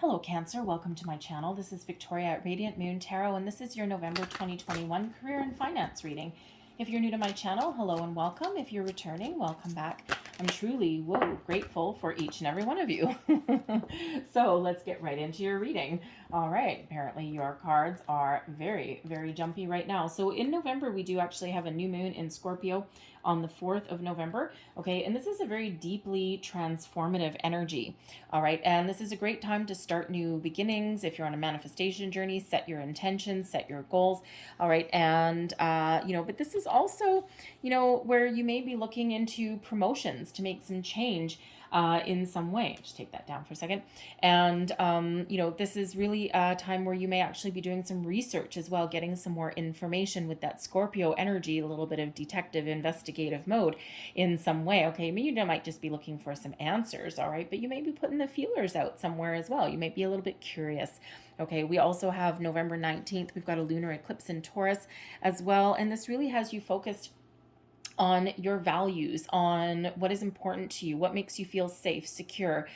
Hello Cancer, welcome to my channel. This is Victoria at Radiant Moon Tarot, and this is your November 2021 career and finance reading. If you're new to my channel, hello and welcome. If you're returning, welcome back. I'm truly, grateful for each and every one of you. So let's get right into your reading. All right, apparently your cards are very, very jumpy right now. So in November, we do actually have a new moon in Scorpio on the 4th of November. Okay, and this is a very deeply transformative energy. All right, and this is a great time to start new beginnings. If you're on a manifestation journey, set your intentions, set your goals. All right, and but this is also, where you may be looking into promotions to make some change in some way. Just take that down for a second. And, this is really a time where you may actually be doing some research as well, getting some more information with that Scorpio energy, a little bit of detective investigative mode in some way. Okay, maybe you might just be looking for some answers, all right, but you may be putting the feelers out somewhere as well. You might be a little bit curious. Okay, we also have November 19th. We've got a lunar eclipse in Taurus as well, and this really has you focused on your values, on what is important to you, what makes you feel safe, secure.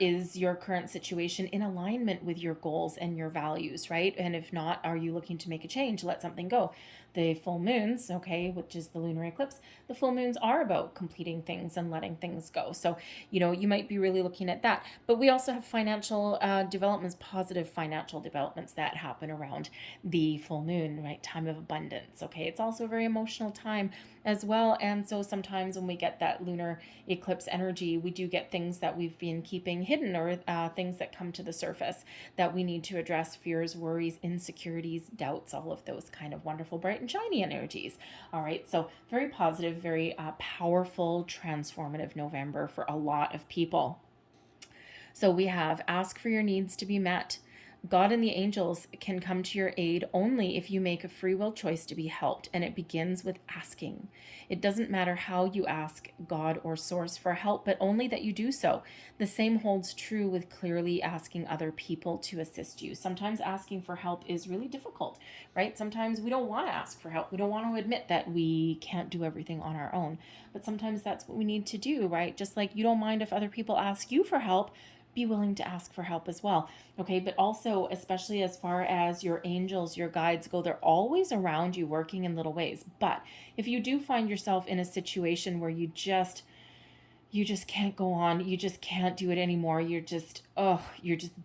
Is your current situation in alignment with your goals and your values, right? And if not, are you looking to make a change, let something go? The full moons, okay, which is the lunar eclipse, the full moons are about completing things and letting things go. So, you might be really looking at that. But we also have financial developments, positive financial developments that happen around the full moon, right? Time of abundance, okay? It's also a very emotional time as well. And so sometimes when we get that lunar eclipse energy, we do get things that we've been keeping hidden, or things that come to the surface that we need to address: fears, worries, insecurities, doubts, all of those kind of wonderful, bright and shiny energies. All right, so very positive, very powerful, transformative November for a lot of people. So we have ask for your needs to be met. God and the angels can come to your aid only if you make a free will choice to be helped, and it begins with asking. It doesn't matter how you ask God or Source for help, but only that you do so. The same holds true with clearly asking other people to assist you. Sometimes asking for help is really difficult, right? Sometimes we don't want to ask for help. We don't want to admit that we can't do everything on our own, but sometimes that's what we need to do, right? Just like you don't mind if other people ask you for help, be willing to ask for help as well. Okay, but also, especially as far as your angels, your guides go, they're always around you working in little ways. But if you do find yourself in a situation where you just can't go on, you just can't do it anymore, you're just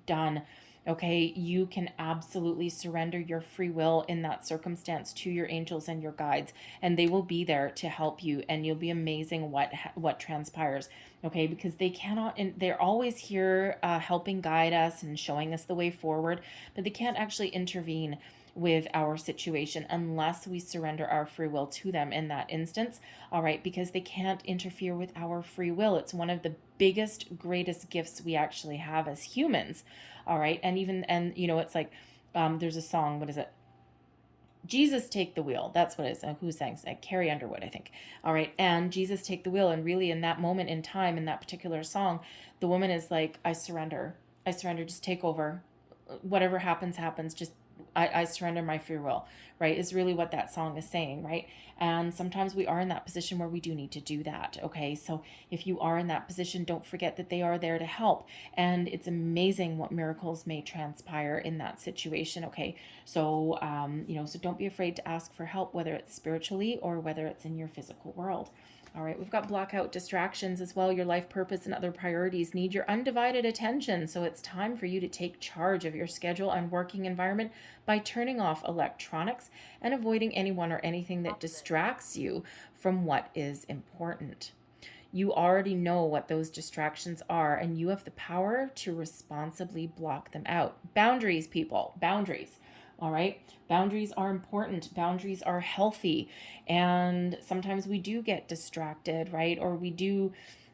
done. Okay, you can absolutely surrender your free will in that circumstance to your angels and your guides, and they will be there to help you, and you'll be amazing what transpires. Okay, because they're always here helping guide us and showing us the way forward, but they can't actually intervene with our situation unless we surrender our free will to them in that instance. All right, because they can't interfere with our free will. It's one of the biggest, greatest gifts we actually have as humans. All right, and it's like there's a song, what is it? Jesus Take the Wheel. That's what it is. Who sang it? Carrie Underwood, I think. All right. And Jesus Take the Wheel. And really in that moment in time, in that particular song, the woman is like, I surrender. I surrender. Just take over. Whatever happens, happens. Just I surrender my free will, right, is really what that song is saying, right? And sometimes we are in that position where we do need to do that, okay? So if you are in that position, don't forget that they are there to help. And it's amazing what miracles may transpire in that situation, okay? So, so don't be afraid to ask for help, whether it's spiritually or whether it's in your physical world. All right, we've got blockout distractions as well. Your life purpose and other priorities need your undivided attention. So it's time for you to take charge of your schedule and working environment by turning off electronics and avoiding anyone or anything that distracts you from what is important. You already know what those distractions are, and you have the power to responsibly block them out. Boundaries, people, boundaries. All right. Boundaries are important. Boundaries are healthy. And sometimes we do get distracted, right? Or we do,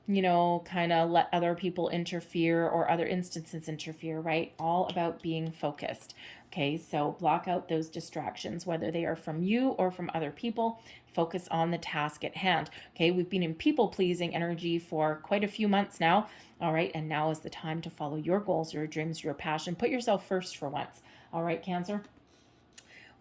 kind of let other people interfere or other instances interfere, right? All about being focused. Okay. So block out those distractions, whether they are from you or from other people. Focus on the task at hand. Okay. We've been in people pleasing energy for quite a few months now. All right. And now is the time to follow your goals, your dreams, your passion. Put yourself first for once. All right, Cancer.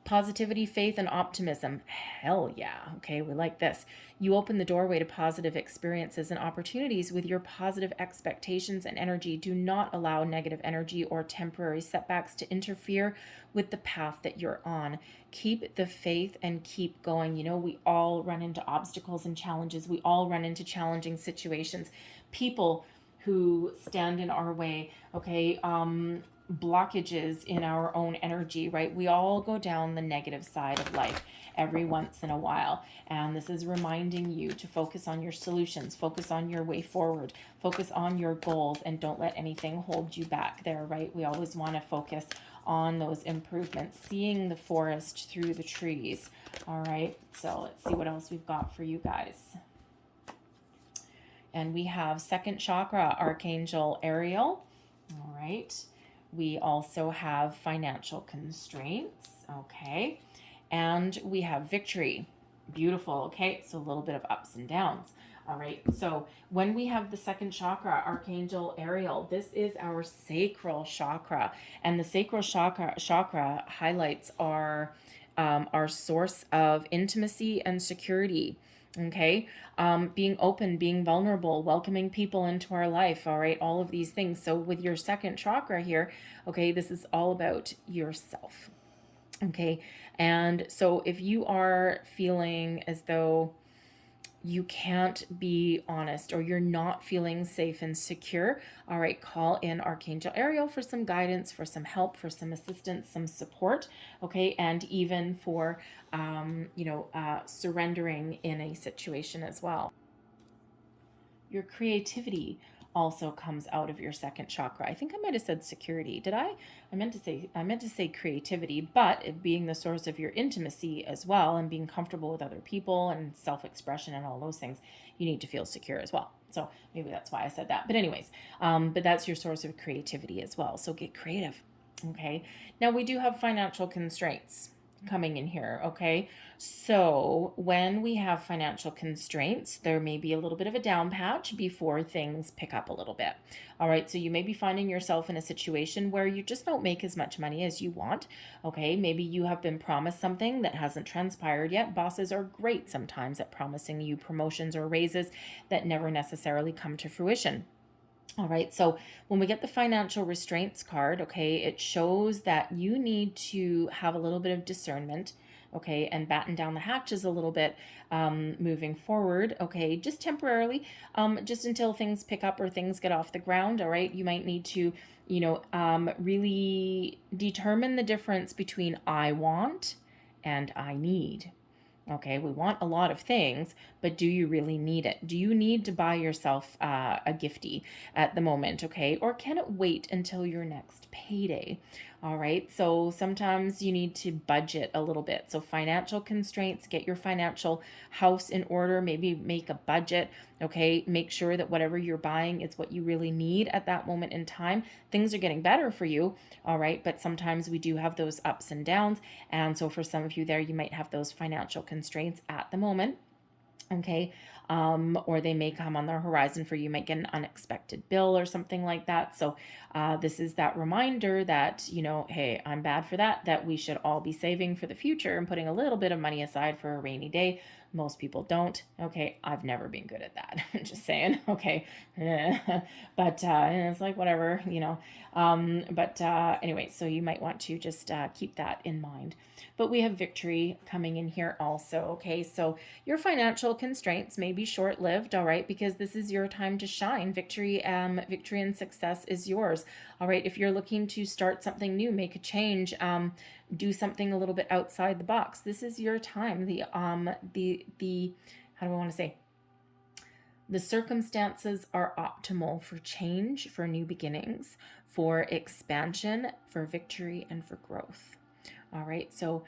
Positivity, faith, and optimism. Hell yeah. Okay, we like this. You open the doorway to positive experiences and opportunities with your positive expectations and energy. Do not allow negative energy or temporary setbacks to interfere with the path that you're on. Keep the faith and keep going. You know, we all run into obstacles and challenges. We all run into challenging situations. People who stand in our way, okay, blockages in our own energy, right? We all go down the negative side of life every once in a while. And this is reminding you to focus on your solutions, focus on your way forward, focus on your goals, and don't let anything hold you back there, right? We always want to focus on those improvements, seeing the forest through the trees. All right, so let's see what else we've got for you guys. And we have second chakra, Archangel Ariel. All right. We also have financial constraints, okay? And we have victory. Beautiful, okay? So a little bit of ups and downs, all right? So when we have the second chakra, Archangel Ariel, this is our sacral chakra. And the sacral chakra highlights our source of intimacy and security. Okay, being open, being vulnerable, welcoming people into our life, all right, all of these things. So with your second chakra here, okay, this is all about yourself. Okay, and so if you are feeling as though you can't be honest or you're not feeling safe and secure, all right, call in Archangel Ariel for some guidance, for some help, for some assistance, some support, okay, and even for surrendering in a situation as well. Your creativity also comes out of your second chakra. I think I might have said security. Did I? I meant to say creativity, but it being the source of your intimacy as well, and being comfortable with other people and self-expression and all those things, you need to feel secure as well. So maybe that's why I said that. But anyways, but that's your source of creativity as well. So get creative. Okay. Now we do have financial constraints coming in here, okay? So when we have financial constraints, there may be a little bit of a down patch before things pick up a little bit. All right, so you may be finding yourself in a situation where you just don't make as much money as you want, okay? Maybe you have been promised something that hasn't transpired yet. Bosses are great sometimes at promising you promotions or raises that never necessarily come to fruition. All right, so when we get the financial restraints card, okay, it shows that you need to have a little bit of discernment, okay, and batten down the hatches a little bit moving forward, okay, just temporarily, just until things pick up or things get off the ground, all right? You might need to, really determine the difference between I want and I need. Okay, we want a lot of things, but do you really need it? Do you need to buy yourself a gifty at the moment, okay? Or can it wait until your next payday? All right, so sometimes you need to budget a little bit. So financial constraints, get your financial house in order, maybe make a budget, okay? Make sure that whatever you're buying is what you really need at that moment in time. Things are getting better for you, all right? But sometimes we do have those ups and downs. And so for some of you there, you might have those financial constraints at the moment. Okay, or they may come on the horizon for you. You might get an unexpected bill or something like that. So this is that reminder that, hey, I'm bad for that we should all be saving for the future and putting a little bit of money aside for a rainy day. Most people don't. Okay, I've never been good at that. Just saying. Okay, but it's like whatever, anyway, so you might want to just keep that in mind. But we have victory coming in here also. Okay, so your financial constraints may be short-lived, all right, because this is your time to shine. Victory and success is yours. All right, if you're looking to start something new, make a change, do something a little bit outside the box, this is your time. The how do I want to say? The circumstances are optimal for change, for new beginnings, for expansion, for victory, and for growth. All right, so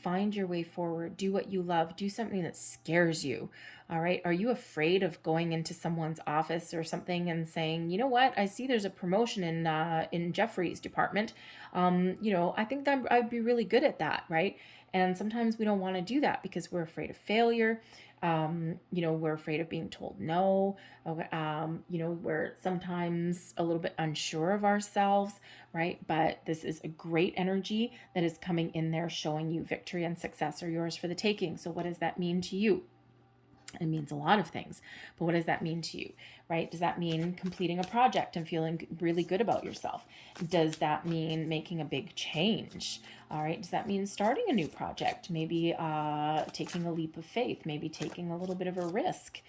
find your way forward. Do what you love. Do something that scares you. All right, are you afraid of going into someone's office or something and saying, you know what, I see there's a promotion in Jeffrey's department. I think that I'd be really good at that, right? And sometimes we don't want to do that because we're afraid of failure. You know, we're afraid of being told no. Okay, you know, we're sometimes a little bit unsure of ourselves, right? But this is a great energy that is coming in there, showing you victory and success are yours for the taking. So what does that mean to you? It means a lot of things, but what does that mean to you, right? Does that mean completing a project and feeling really good about yourself? Does that mean making a big change? All right. Does that mean starting a new project? Maybe taking a leap of faith, maybe taking a little bit of a risk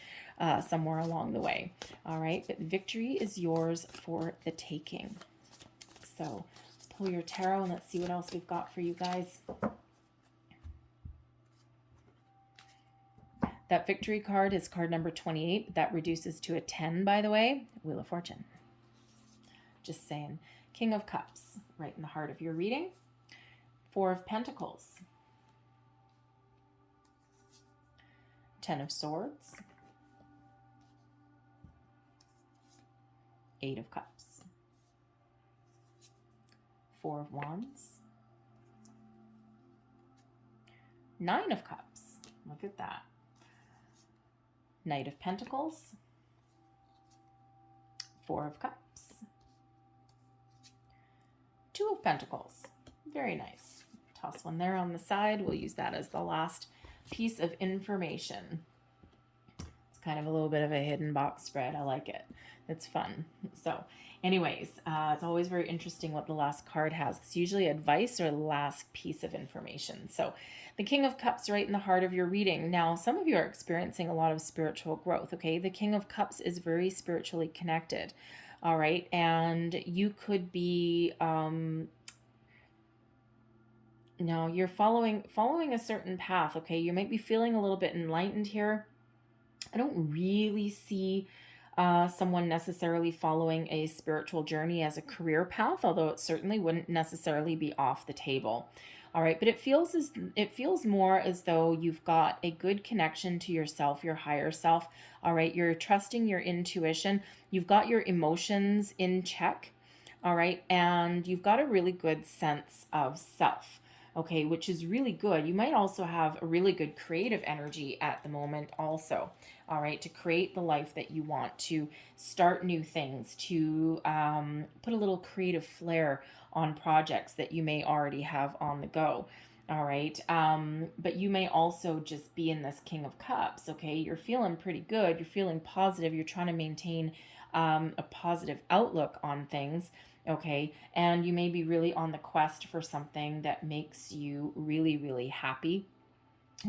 somewhere along the way. All right. But victory is yours for the taking. So let's pull your tarot and let's see what else we've got for you guys. That victory card is card number 28. But that reduces to a 10, by the way. Wheel of Fortune. Just saying. King of Cups, right in the heart of your reading. 4 of Pentacles. 10 of Swords. 8 of Cups. 4 of Wands. 9 of Cups. Look at that. Knight of Pentacles, 4 of Cups, 2 of Pentacles. Very nice. Toss one there on the side. We'll use that as the last piece of information. It's kind of a little bit of a hidden box spread. I like it. It's fun. So anyways, it's always very interesting what the last card has. It's usually advice or the last piece of information. So the King of Cups right in the heart of your reading. Now, some of you are experiencing a lot of spiritual growth, okay? The King of Cups is very spiritually connected, all right? And you could be, you're following a certain path, okay? You might be feeling a little bit enlightened here. I don't really see someone necessarily following a spiritual journey as a career path, although it certainly wouldn't necessarily be off the table. All right, but it feels more as though you've got a good connection to yourself, your higher self. All right, you're trusting your intuition. You've got your emotions in check. All right, and you've got a really good sense of self. Okay, which is really good. You might also have a really good creative energy at the moment also, all right, to create the life that you want, to start new things, to put a little creative flair on projects that you may already have on the go, all right? But you may also just be in this King of Cups, okay? You're feeling pretty good. You're feeling positive. You're trying to maintain a positive outlook on things, okay? And you may be really on the quest for something that makes you really, really happy,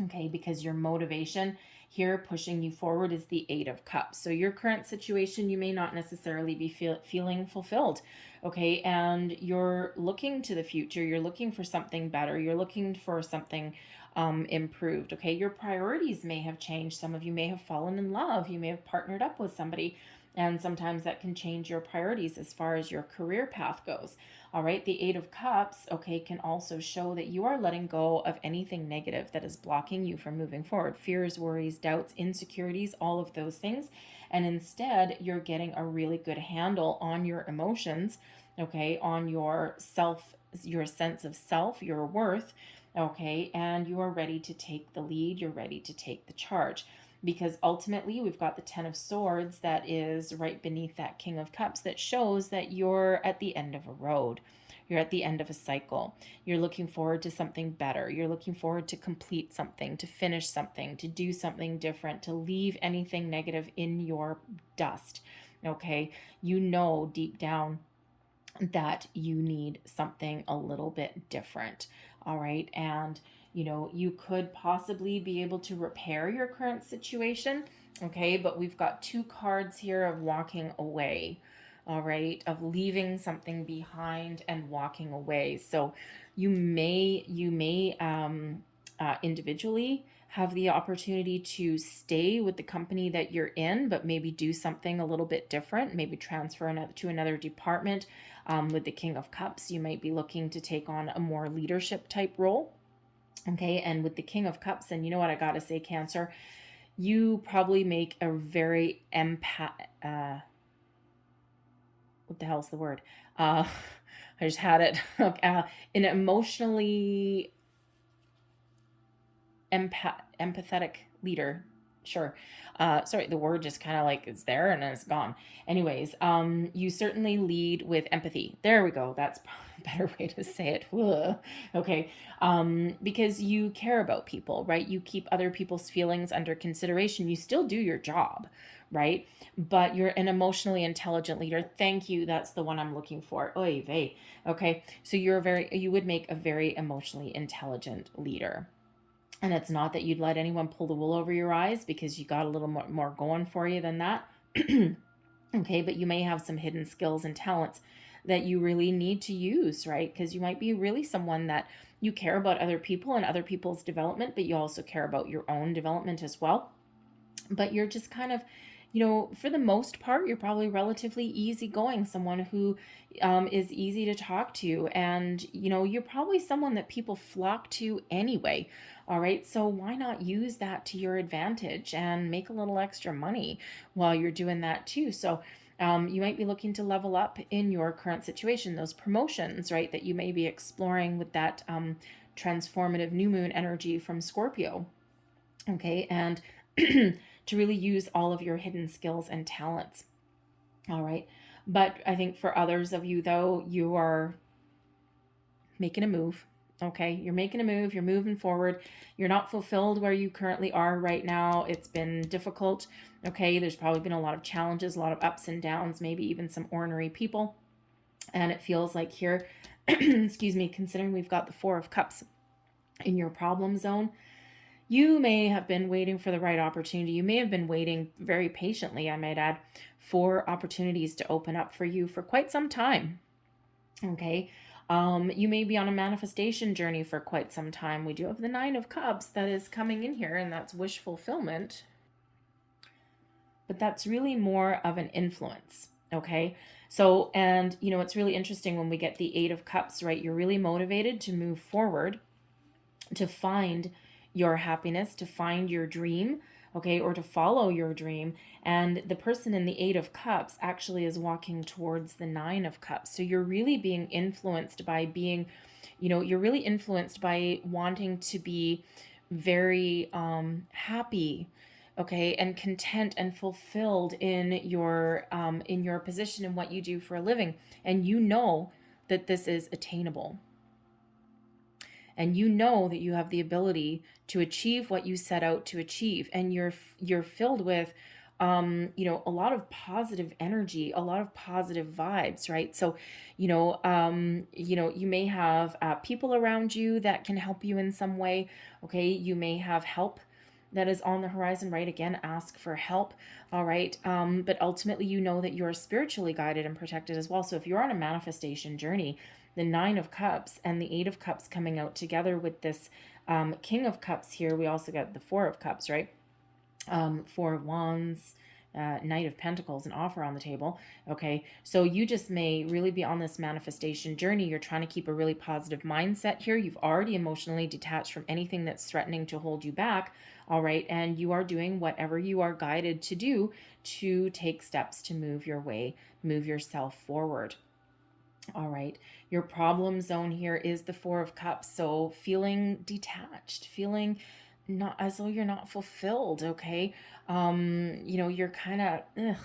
okay? Because your motivation here pushing you forward is the 8 of Cups. So your current situation, you may not necessarily be feeling fulfilled, okay? And you're looking to the future. You're looking for something better. You're looking for something improved, okay? Your priorities may have changed. Some of you may have fallen in love. You may have partnered up with somebody, and sometimes that can change your priorities as far as your career path goes. All right, the 8 of Cups, okay, can also show that you are letting go of anything negative that is blocking you from moving forward. Fears, worries, doubts, insecurities, all of those things. And instead, you're getting a really good handle on your emotions, okay, on your self, your sense of self, your worth, okay, and you are ready to take the lead. You're ready to take the charge. Because ultimately we've got the 10 of Swords that is right beneath that King of Cups that shows that you're at the end of a road. You're at the end of a cycle. You're looking forward to something better. You're looking forward to complete something, to finish something, to do something different, to leave anything negative in your dust. Okay? You know deep down that you need something a little bit different. All right? And you could possibly be able to repair your current situation, okay? But we've got 2 cards here of walking away, all right? Of leaving something behind and walking away. So you may individually have the opportunity to stay with the company that you're in, but maybe do something a little bit different, maybe transfer to another department. With the King of Cups, you might be looking to take on a more leadership type role. Okay, and with the King of Cups, and you know what I gotta say, Cancer, you probably make a very what the hell's the word? I just had it. An emotionally empathetic leader. Sure. Sorry, the word just kind of like it's there and then it's gone. Anyways, you certainly lead with empathy. There we go. That's a better way to say it. Ugh. Okay. Because you care about people, right? You keep other people's feelings under consideration. You still do your job, right? But you're an emotionally intelligent leader. Thank you. That's the one I'm looking for. Oy vey. Okay. So you would make a very emotionally intelligent leader. And it's not that you'd let anyone pull the wool over your eyes, because you got a little more going for you than that. Okay, but you may have some hidden skills and talents that you really need to use, right? Because you might be really someone that you care about other people and other people's development, but you also care about your own development as well. But you're just kind of, for the most part, you're probably relatively easygoing, someone who is easy to talk to. And, you're probably someone that people flock to anyway. All right. So why not use that to your advantage and make a little extra money while you're doing that too? So you might be looking to level up in your current situation, those promotions, right, that you may be exploring with that transformative new moon energy from Scorpio. Okay. And to really use all of your hidden skills and talents. All right. But I think for others of you, though, you are making a move. Okay. You're making a move. You're moving forward. You're not fulfilled where you currently are right now. It's been difficult. Okay. There's probably been a lot of challenges, a lot of ups and downs, maybe even some ornery people. And it feels like here, excuse me, considering we've got the Four of Cups in your problem zone, you may have been waiting for the right opportunity. You may have been waiting very patiently, I might add, for opportunities to open up for you for quite some time. Okay. You may be on a manifestation journey for quite some time. We do have the Nine of Cups that is coming in here, and that's wish fulfillment. But that's really more of an influence. Okay. So, and it's really interesting when we get the Eight of Cups, right? You're really motivated to move forward, to find your happiness, to find your dream, okay, or to follow your dream. And the person in the Eight of Cups actually is walking towards the Nine of Cups. So you're really being influenced by being, you're really influenced by wanting to be very happy, okay, and content and fulfilled in your position and what you do for a living. And you know that this is attainable. And you know that you have the ability to achieve what you set out to achieve. And you're filled with, a lot of positive energy, a lot of positive vibes, right? So, you may have people around you that can help you in some way. Okay. You may have help that is on the horizon, right? Again, ask for help. All right. But ultimately, you know that you're spiritually guided and protected as well. So if you're on a manifestation journey, the Nine of Cups and the Eight of Cups coming out together with this King of Cups here. We also got the Four of Cups, right? Four of Wands, Knight of Pentacles, an offer on the table. Okay, so you just may really be on this manifestation journey. You're trying to keep a really positive mindset here. You've already emotionally detached from anything that's threatening to hold you back. All right, and you are doing whatever you are guided to do to take steps to move your way, move yourself forward. All right. Your problem zone here is the Four of Cups. So feeling detached, feeling not as though you're not fulfilled. Okay. You're kind of,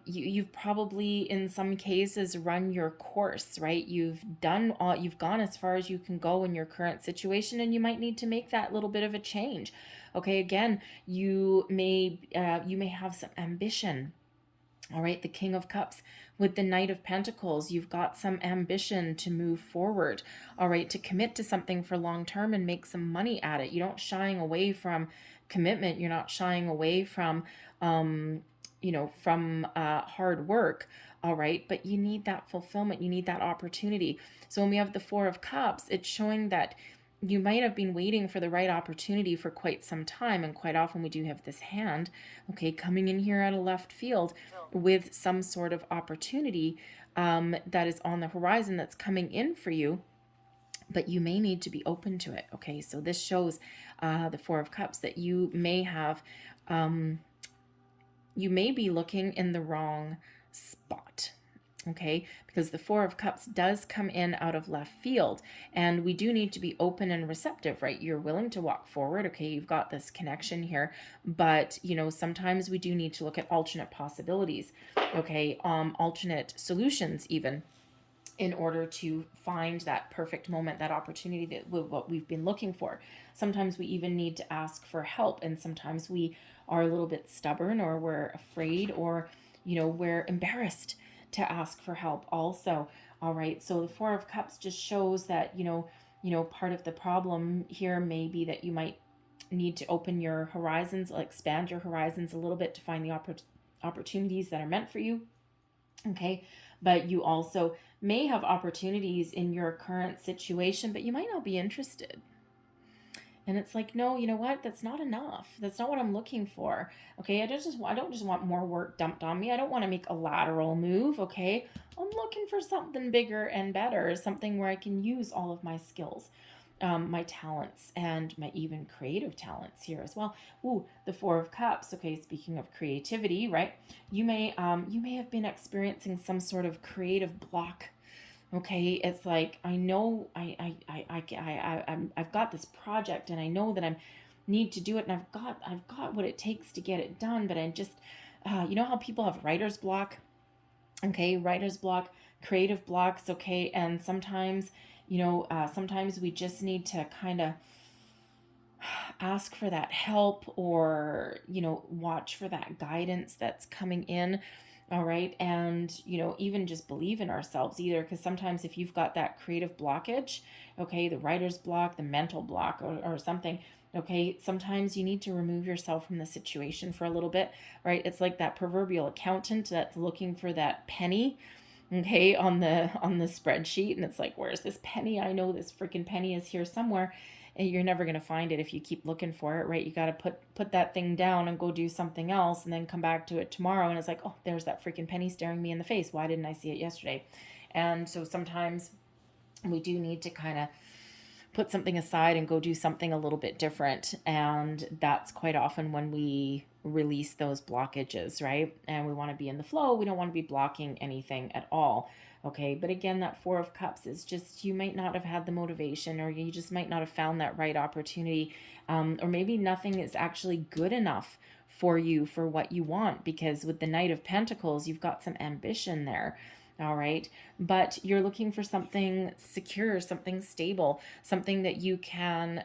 you've probably in some cases run your course, right? You've gone as far as you can go in your current situation, and you might need to make that little bit of a change. Okay. Again, you may have some ambition. All right, the King of Cups with the Knight of Pentacles, you've got some ambition to move forward, all right, to commit to something for long term and make some money at it. You're not shying away from commitment. You're not shying away from, hard work, all right, but you need that fulfillment. You need that opportunity. So when we have the Four of Cups, it's showing that you might have been waiting for the right opportunity for quite some time. And quite often we do have this hand, okay, coming in here out of left field with some sort of opportunity that is on the horizon that's coming in for you. But you may need to be open to it. Okay, so this shows the Four of Cups that you may have, you may be looking in the wrong spot. Okay, because the Four of Cups does come in out of left field, and we do need to be open and receptive, right? You're willing to walk forward. Okay, you've got this connection here, but sometimes we do need to look at alternate possibilities, okay, alternate solutions even, in order to find that perfect moment, that opportunity, that what we've been looking for. Sometimes we even need to ask for help, and sometimes we are a little bit stubborn, or we're afraid, or we're embarrassed to ask for help also. All right, so the Four of Cups just shows that part of the problem here may be that you might need to open your horizons, expand your horizons a little bit to find the opportunities that are meant for you. Okay, but you also may have opportunities in your current situation, but you might not be interested. And it's like, no, you know what? That's not enough. That's not what I'm looking for. Okay, I don't just want more work dumped on me. I don't want to make a lateral move. Okay, I'm looking for something bigger and better, something where I can use all of my skills, my talents, and my even creative talents here as well. Ooh, the Four of Cups. Okay, speaking of creativity, right? You may have been experiencing some sort of creative block. Okay, it's like, I know I've got this project, and I know that I need to do it, and I've got what it takes to get it done, but I just you know how people have writer's block? Okay, writer's block, creative blocks. Okay, and sometimes sometimes we just need to kind of ask for that help, or watch for that guidance that's coming in. All right, and even just believe in ourselves either, because sometimes if you've got that creative blockage, okay, the writer's block, the mental block, or something, okay, sometimes you need to remove yourself from the situation for a little bit, right? It's like that proverbial accountant that's looking for that penny, okay, on the spreadsheet, and it's like, where's this penny? I know this freaking penny is here somewhere, and you're never going to find it if you keep looking for it, right? You got to put that thing down and go do something else, and then come back to it tomorrow, and it's like, oh, there's that freaking penny staring me in the face. Why didn't I see it yesterday? And so sometimes we do need to kind of put something aside and go do something a little bit different, and that's quite often when we release those blockages, right? And we want to be in the flow. We don't want to be blocking anything at all. Okay, but again, that Four of Cups is just, you might not have had the motivation, or you just might not have found that right opportunity, or maybe nothing is actually good enough for you for what you want, because with the Knight of Pentacles, you've got some ambition there. All right, but you're looking for something secure, something stable, something that you can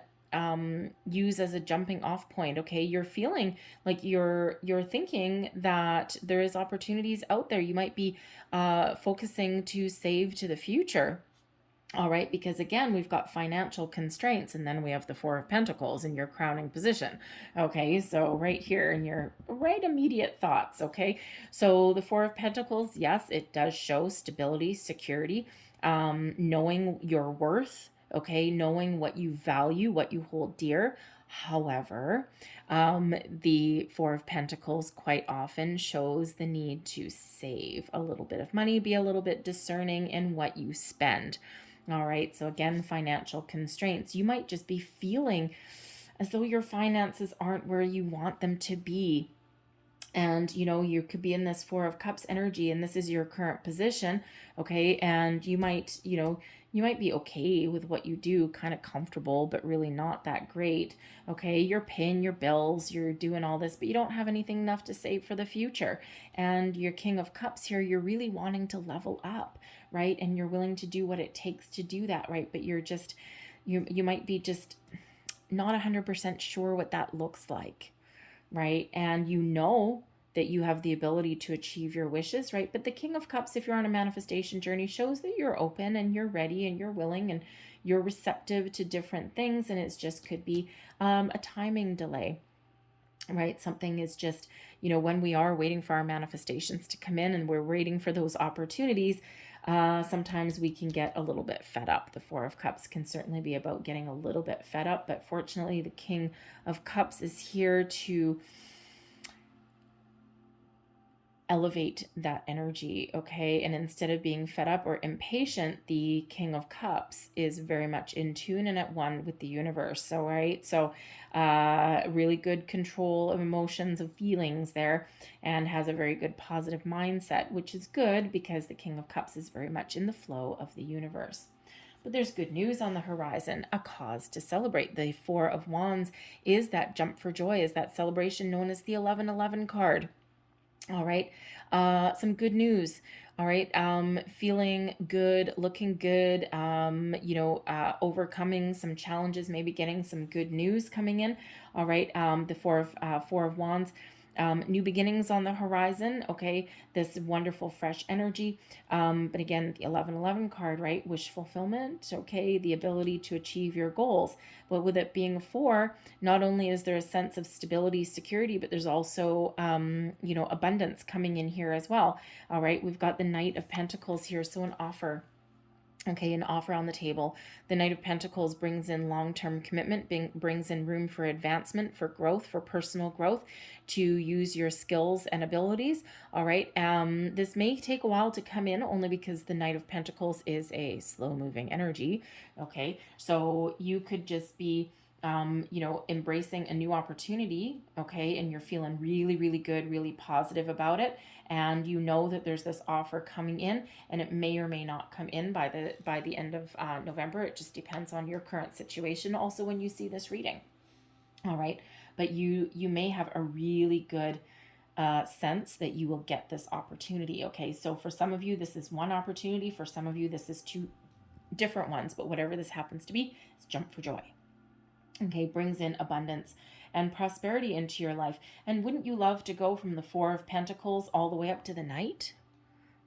use as a jumping off point. Okay, you're feeling like you're thinking that there is opportunities out there. You might be focusing to save to the future. All right, because again, we've got financial constraints, and then we have the Four of Pentacles in your crowning position. Okay, so right here in your right immediate thoughts. Okay, so the Four of Pentacles, yes, it does show stability, security, knowing your worth. Okay, knowing what you value, what you hold dear. However, the Four of Pentacles quite often shows the need to save a little bit of money, be a little bit discerning in what you spend. All right, so again, financial constraints. You might just be feeling as though your finances aren't where you want them to be. And, you could be in this Four of Cups energy, and this is your current position, okay? And you might be okay with what you do, kind of comfortable, but really not that great, okay? You're paying your bills, you're doing all this, but you don't have anything enough to save for the future. And your King of Cups here, you're really wanting to level up, right? And you're willing to do what it takes to do that, right? But you're just, you might be just not 100% sure what that looks like, right? And that you have the ability to achieve your wishes, right? But the King of Cups, if you're on a manifestation journey, shows that you're open and you're ready and you're willing and you're receptive to different things. And it's just could be a timing delay, right? Something is just, when we are waiting for our manifestations to come in and we're waiting for those opportunities, sometimes we can get a little bit fed up. The Four of Cups can certainly be about getting a little bit fed up, but fortunately the King of Cups is here to elevate that energy, okay? And instead of being fed up or impatient, the King of Cups is very much in tune and at one with the universe. So, right? So, really good control of emotions, of feelings there, and has a very good positive mindset, which is good because the King of Cups is very much in the flow of the universe. But there's good news on the horizon, a cause to celebrate. The Four of Wands is that jump for joy, is that celebration known as the 1111 card. All right. Some good news. All right. Feeling good, looking good, overcoming some challenges, maybe getting some good news coming in. All right. The Four of Wands. New beginnings on the horizon, okay, this wonderful fresh energy. But again, the 1111 card, right, wish fulfillment, okay, the ability to achieve your goals. But with it being a 4, not only is there a sense of stability, security, but there's also, abundance coming in here as well. All right, we've got the Knight of Pentacles here, so an offer. Okay, an offer on the table. The Knight of Pentacles brings in long-term commitment, brings in room for advancement, for growth, for personal growth, to use your skills and abilities. All right, this may take a while to come in only because the Knight of Pentacles is a slow-moving energy. Okay, so you could just be embracing a new opportunity, okay, and you're feeling really, really good, really positive about it, and you know that there's this offer coming in, and it may or may not come in by the end of November. It just depends on your current situation. Also, when you see this reading, all right, but you may have a really good sense that you will get this opportunity. Okay, so for some of you, this is one opportunity. For some of you, this is two different ones. But whatever this happens to be, it's jump for joy. Okay, brings in abundance and prosperity into your life. And wouldn't you love to go from the Four of Pentacles all the way up to the Knight?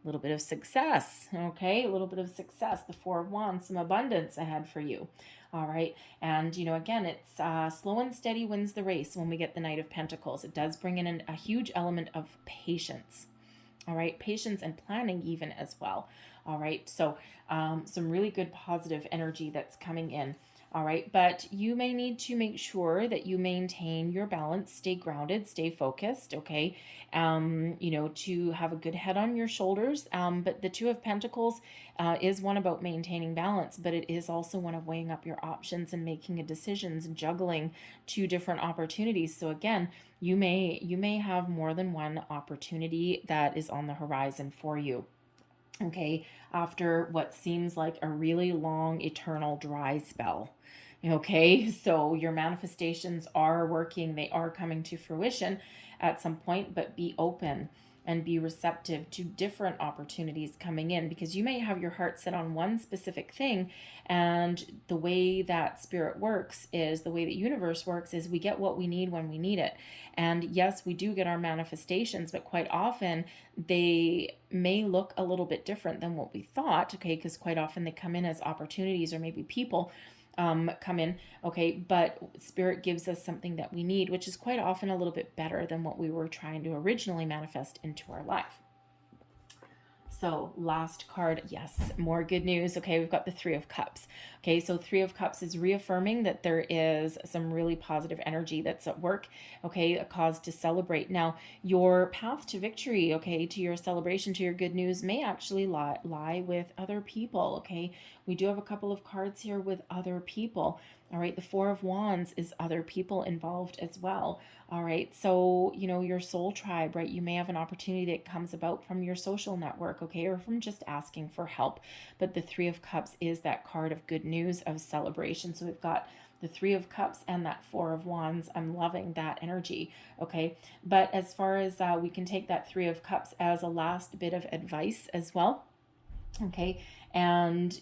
A little bit of success, okay? A little bit of success. The Four of Wands, some abundance ahead for you. All right, and again, it's slow and steady wins the race when we get the Knight of Pentacles. It does bring in a huge element of patience. All right, patience and planning even as well. All right, so some really good positive energy that's coming in. All right, but you may need to make sure that you maintain your balance, stay grounded, stay focused, okay? To have a good head on your shoulders. But the Two of Pentacles is one about maintaining balance, but it is also one of weighing up your options and making decisions and juggling two different opportunities. So again, you may have more than one opportunity that is on the horizon for you. Okay, after what seems like a really long, eternal dry spell. Okay, so your manifestations are working, they are coming to fruition at some point, but be open and be receptive to different opportunities coming in, because you may have your heart set on one specific thing, and the way that spirit works is, the way that universe works is, we get what we need when we need it. And yes, we do get our manifestations, but quite often they may look a little bit different than what we thought, okay, because quite often they come in as opportunities, or maybe people come in, okay, but spirit gives us something that we need, which is quite often a little bit better than what we were trying to originally manifest into our life. So last card, yes, more good news. Okay, we've got the Three of Cups. Okay, so Three of Cups is reaffirming that there is some really positive energy that's at work. Okay, a cause to celebrate. Now, your path to victory, okay, to your celebration, to your good news, may actually lie with other people. Okay, we do have a couple of cards here with other people. All right, the Four of Wands is other people involved as well. All right, so, your soul tribe, right? You may have an opportunity that comes about from your social network, okay, or from just asking for help. But the Three of Cups is that card of good news, of celebration. So we've got the Three of Cups and that Four of Wands. I'm loving that energy, okay? But as far as we can take that Three of Cups as a last bit of advice as well. Okay, and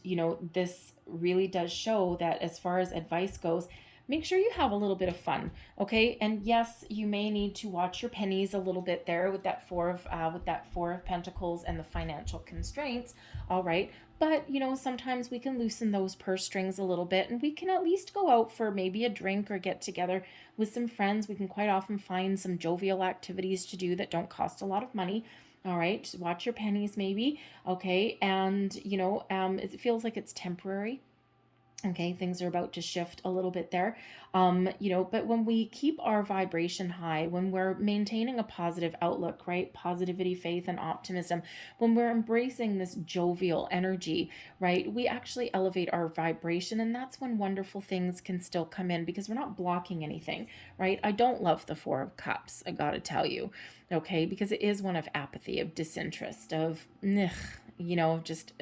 this really does show that as far as advice goes, make sure you have a little bit of fun, okay? And yes, you may need to watch your pennies a little bit there with that Four of Pentacles and the financial constraints, all right? But sometimes we can loosen those purse strings a little bit, and we can at least go out for maybe a drink or get together with some friends. We can quite often find some jovial activities to do that don't cost a lot of money. All right, just watch your pennies maybe, okay? And, it feels like it's temporary, Okay, things are about to shift a little bit there. But when we keep our vibration high, when we're maintaining a positive outlook, right? Positivity, faith, and optimism, when we're embracing this jovial energy, right? We actually elevate our vibration, and that's when wonderful things can still come in because we're not blocking anything, right? I don't love the Four of Cups, I gotta tell you, okay? Because it is one of apathy, of disinterest, of, just,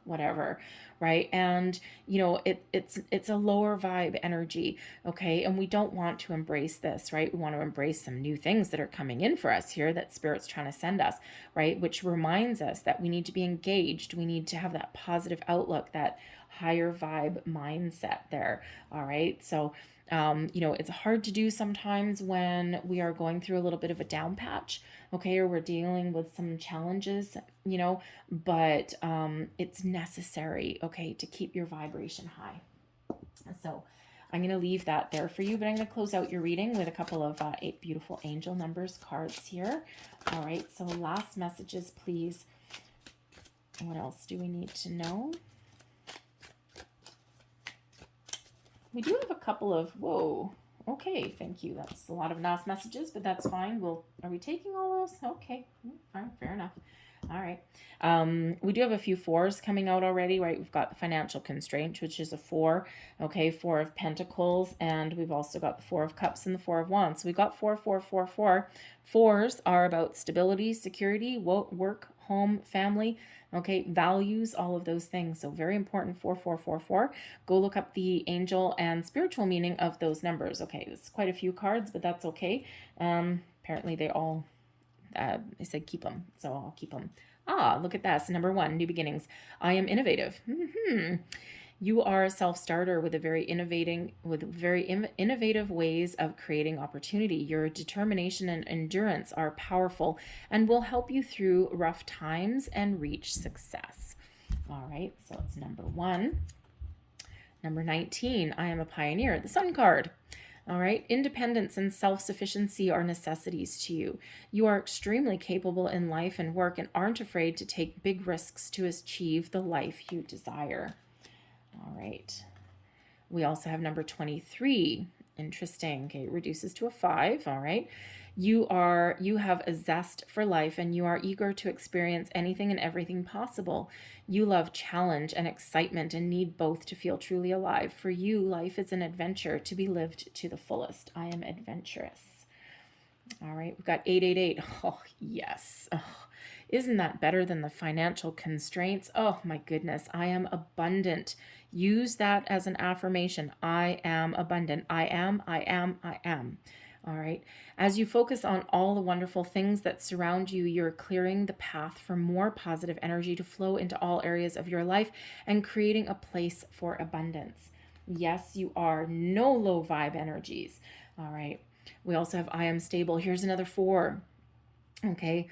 whatever, right? And it's a lower vibe energy, okay? And we don't want to embrace this, right? We want to embrace some new things that are coming in for us here that Spirit's trying to send us, right? Which reminds us that we need to be engaged. We need to have that positive outlook, that higher vibe mindset there, all right? So it's hard to do sometimes when we are going through a little bit of a down patch, okay, or we're dealing with some challenges, but it's necessary, okay, to keep your vibration high. So I'm going to leave that there for you, but I'm going to close out your reading with a couple of 8 beautiful angel numbers cards here. All right, so last messages, please. What else do we need to know? We do have a couple of, whoa, okay, thank you. That's a lot of last messages, but that's fine. Are we taking all those? Okay, fine, fair enough. All right. We do have a few 4s coming out already, right? We've got the financial constraint, which is a 4. Okay, 4 of Pentacles, and we've also got the 4 of Cups and the 4 of Wands. So we got 4, 4, 4, 4. 4s are about stability, security, work, home, family, okay, values, all of those things. So very important, 4, 4, 4, 4. Go look up the angel and spiritual meaning of those numbers. Okay, it's quite a few cards, but that's okay. Apparently they all, they said keep them, so I'll keep them. Look at this. Number 1, new beginnings. I am innovative. You are a self-starter with very innovative ways of creating opportunity. Your determination and endurance are powerful and will help you through rough times and reach success. All right, so it's number 1. Number 19, I am a pioneer, the Sun card. All right, independence and self-sufficiency are necessities to you. You are extremely capable in life and work and aren't afraid to take big risks to achieve the life you desire. All right. We also have number 23. Interesting. Okay, it reduces to a 5. All right. You have a zest for life and you are eager to experience anything and everything possible. You love challenge and excitement and need both to feel truly alive. For you, life is an adventure to be lived to the fullest. I am adventurous. All right, we've got 888. Oh, yes. Oh, isn't that better than the financial constraints? Oh, my goodness. I am abundant. Use that as an affirmation. I am abundant. I am. All right. As you focus on all the wonderful things that surround you, you're clearing the path for more positive energy to flow into all areas of your life and creating a place for abundance. Yes, you are. No low vibe energies. All right. We also have I am stable. Here's another 4. Okay.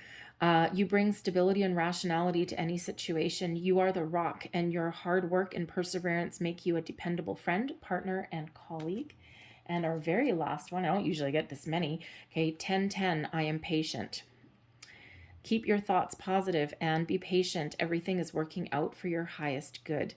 You bring stability and rationality to any situation. You are the rock, and your hard work and perseverance make you a dependable friend, partner, and colleague. And our very last one, I don't usually get this many. Okay, 1010, I am patient. Keep your thoughts positive and be patient. Everything is working out for your highest good.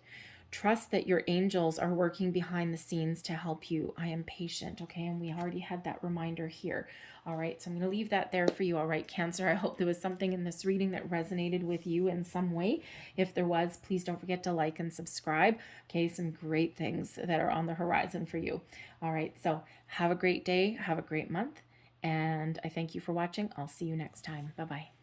Trust that your angels are working behind the scenes to help you. I am patient, okay? And we already had that reminder here. All right, so I'm going to leave that there for you. All right, Cancer, I hope there was something in this reading that resonated with you in some way. If there was, please don't forget to like and subscribe. Okay, some great things that are on the horizon for you. All right, so have a great day. Have a great month. And I thank you for watching. I'll see you next time. Bye-bye.